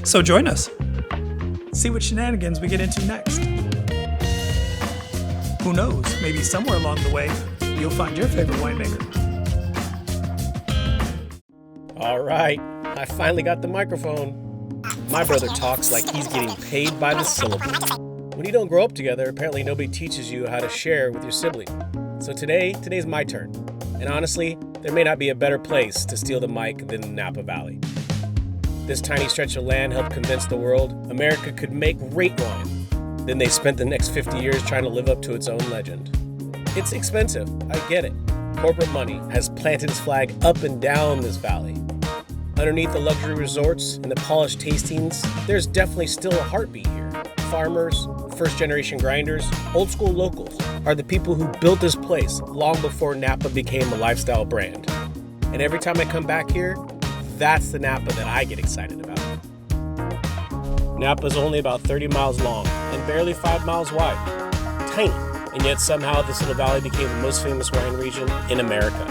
So join us. See what shenanigans we get into next. Who knows, maybe somewhere along the way, you'll find your favorite winemaker. All right, I finally got the microphone. My brother talks like he's getting paid by the syllable. When you don't grow up together, apparently nobody teaches you how to share with your sibling. So today's my turn. And honestly, there may not be a better place to steal the mic than Napa Valley. This tiny stretch of land helped convince the world America could make great wine. Then they spent the next 50 years trying to live up to its own legend. It's expensive, I get it. Corporate money has planted its flag up and down this valley. Underneath the luxury resorts and the polished tastings, there's definitely still a heartbeat here. Farmers, first-generation grinders, old-school locals are the people who built this place long before Napa became a lifestyle brand. And every time I come back here, that's the Napa that I get excited about. Napa is only about 30 miles long and barely 5 miles wide. Tiny, and yet somehow this little valley became the most famous wine region in America.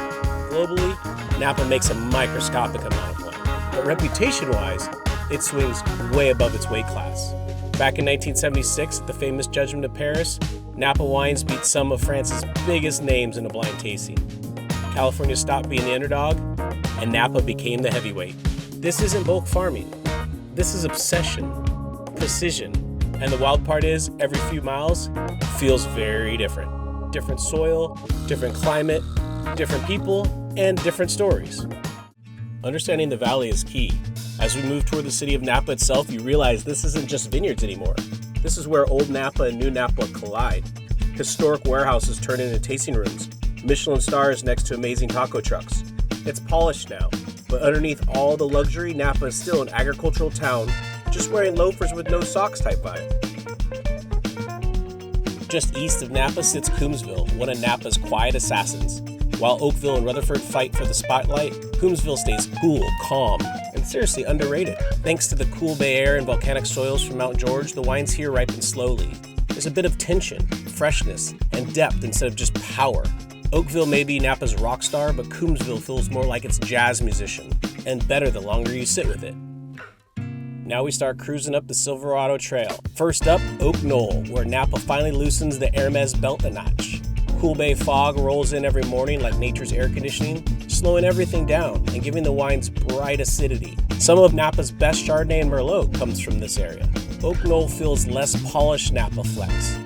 Globally, Napa makes a microscopic amount of wine. But reputation-wise, it swings way above its weight class. Back in 1976, at the famous Judgment of Paris, Napa wines beat some of France's biggest names in a blind tasting. California stopped being the underdog, and Napa became the heavyweight. This isn't bulk farming. This is obsession, precision, and the wild part is, every few miles, it feels very different. Different soil, different climate, different people, and different stories. Understanding the valley is key. As we move toward the city of Napa itself, you realize this isn't just vineyards anymore. This is where old Napa and new Napa collide. Historic warehouses turn into tasting rooms, Michelin stars next to amazing taco trucks. It's polished now, but underneath all the luxury, Napa is still an agricultural town, just wearing loafers with no socks type vibe. Just east of Napa sits Coombsville, one of Napa's quiet assassins. While Oakville and Rutherford fight for the spotlight, Coombsville stays cool, calm, and seriously underrated. Thanks to the cool bay air and volcanic soils from Mount George, the wines here ripen slowly. There's a bit of tension, freshness, and depth instead of just power. Oakville may be Napa's rock star, but Coombsville feels more like its jazz musician, and better the longer you sit with it. Now we start cruising up the Silverado Trail. First up, Knoll, where Napa finally loosens the Hermes belt a notch. Cool bay fog rolls in every morning like nature's air conditioning, slowing everything down and giving the wines bright acidity. Some of Napa's best Chardonnay and Merlot comes from this area. Knoll feels less polished Napa flex.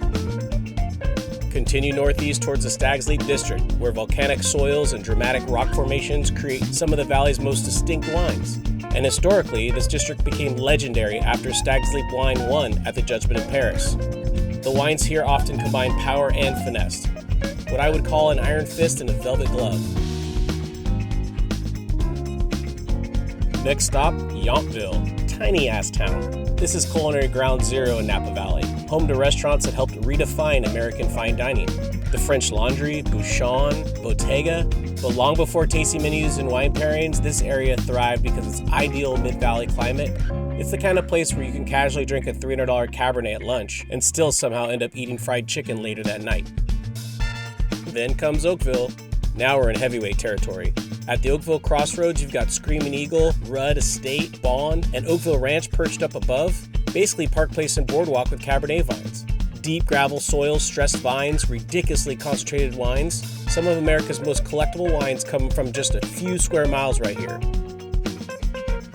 Continue northeast towards the Stag's Leap district, where volcanic soils and dramatic rock formations create some of the valley's most distinct wines. And historically, this district became legendary after Stag's Leap wine won at the Judgment of Paris. The wines here often combine power and finesse, what I would call an iron fist and a velvet glove. Next stop, Yountville, tiny-ass town. This is culinary ground zero in Napa Valley, home to restaurants that helped redefine American fine dining. The French Laundry, Bouchon, Bottega. But long before tasting menus and wine pairings, this area thrived because of its ideal mid-valley climate. It's the kind of place where you can casually drink a $300 Cabernet at lunch and still somehow end up eating fried chicken later that night. Then comes Oakville. Now we're in heavyweight territory. At the Oakville Crossroads, you've got Screaming Eagle, Rudd Estate, Bond, and Oakville Ranch perched up above. Basically Park Place and Boardwalk with Cabernet vines. Deep gravel soils, stressed vines, ridiculously concentrated wines. Some of America's most collectible wines come from just a few square miles right here.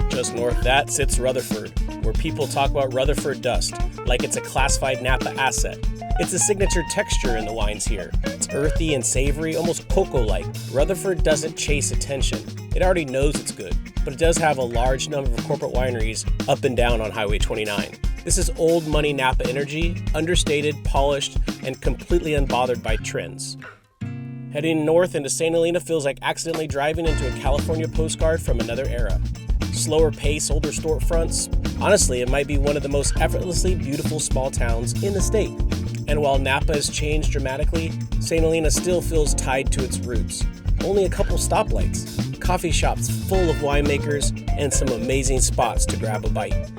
Just north of that sits Rutherford, where people talk about Rutherford dust like it's a classified Napa asset. It's a signature texture in the wines here. It's earthy and savory, almost cocoa-like. Rutherford doesn't chase attention. It already knows it's good, but it does have a large number of corporate wineries up and down on Highway 29. This is old money Napa energy, understated, polished, and completely unbothered by trends. Heading north into St. Helena feels like accidentally driving into a California postcard from another era. Slower pace, older storefronts. Honestly, it might be one of the most effortlessly beautiful small towns in the state. And while Napa has changed dramatically, St. Helena still feels tied to its roots. Only a couple stoplights, coffee shops full of winemakers, and some amazing spots to grab a bite.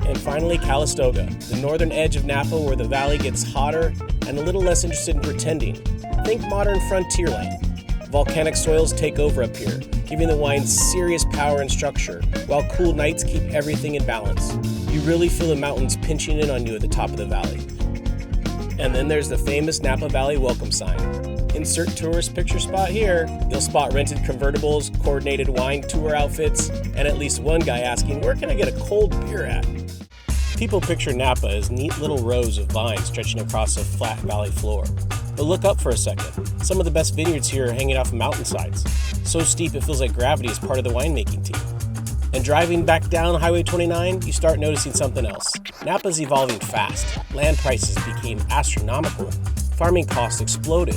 And finally, Calistoga, the northern edge of Napa where the valley gets hotter and a little less interested in pretending. Think modern Frontierland. Volcanic soils take over up here, giving the wine serious power and structure, while cool nights keep everything in balance. You really feel the mountains pinching in on you at the top of the valley. And then there's the famous Napa Valley welcome sign. Insert tourist picture spot here. You'll spot rented convertibles, coordinated wine tour outfits, and at least one guy asking, where can I get a cold beer at? People picture Napa as neat little rows of vines stretching across a flat valley floor. But look up for a second. Some of the best vineyards here are hanging off mountainsides. So steep it feels like gravity is part of the winemaking team. And driving back down Highway 29, you start noticing something else. Napa's evolving fast. Land prices became astronomical. Farming costs exploded.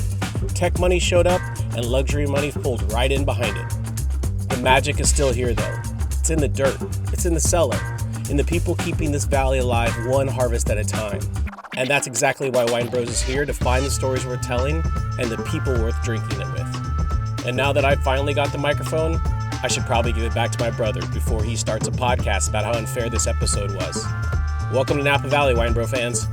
Tech money showed up, and luxury money pulled right in behind it. The magic is still here, though. It's in the dirt. It's in the cellar. In the people keeping this valley alive one harvest at a time. And that's exactly why Wine Bros is here, to find the stories worth telling and the people worth drinking it with. And now that I've finally got the microphone, I should probably give it back to my brother before he starts a podcast about how unfair this episode was. Welcome to Napa Valley, Wine Bro fans.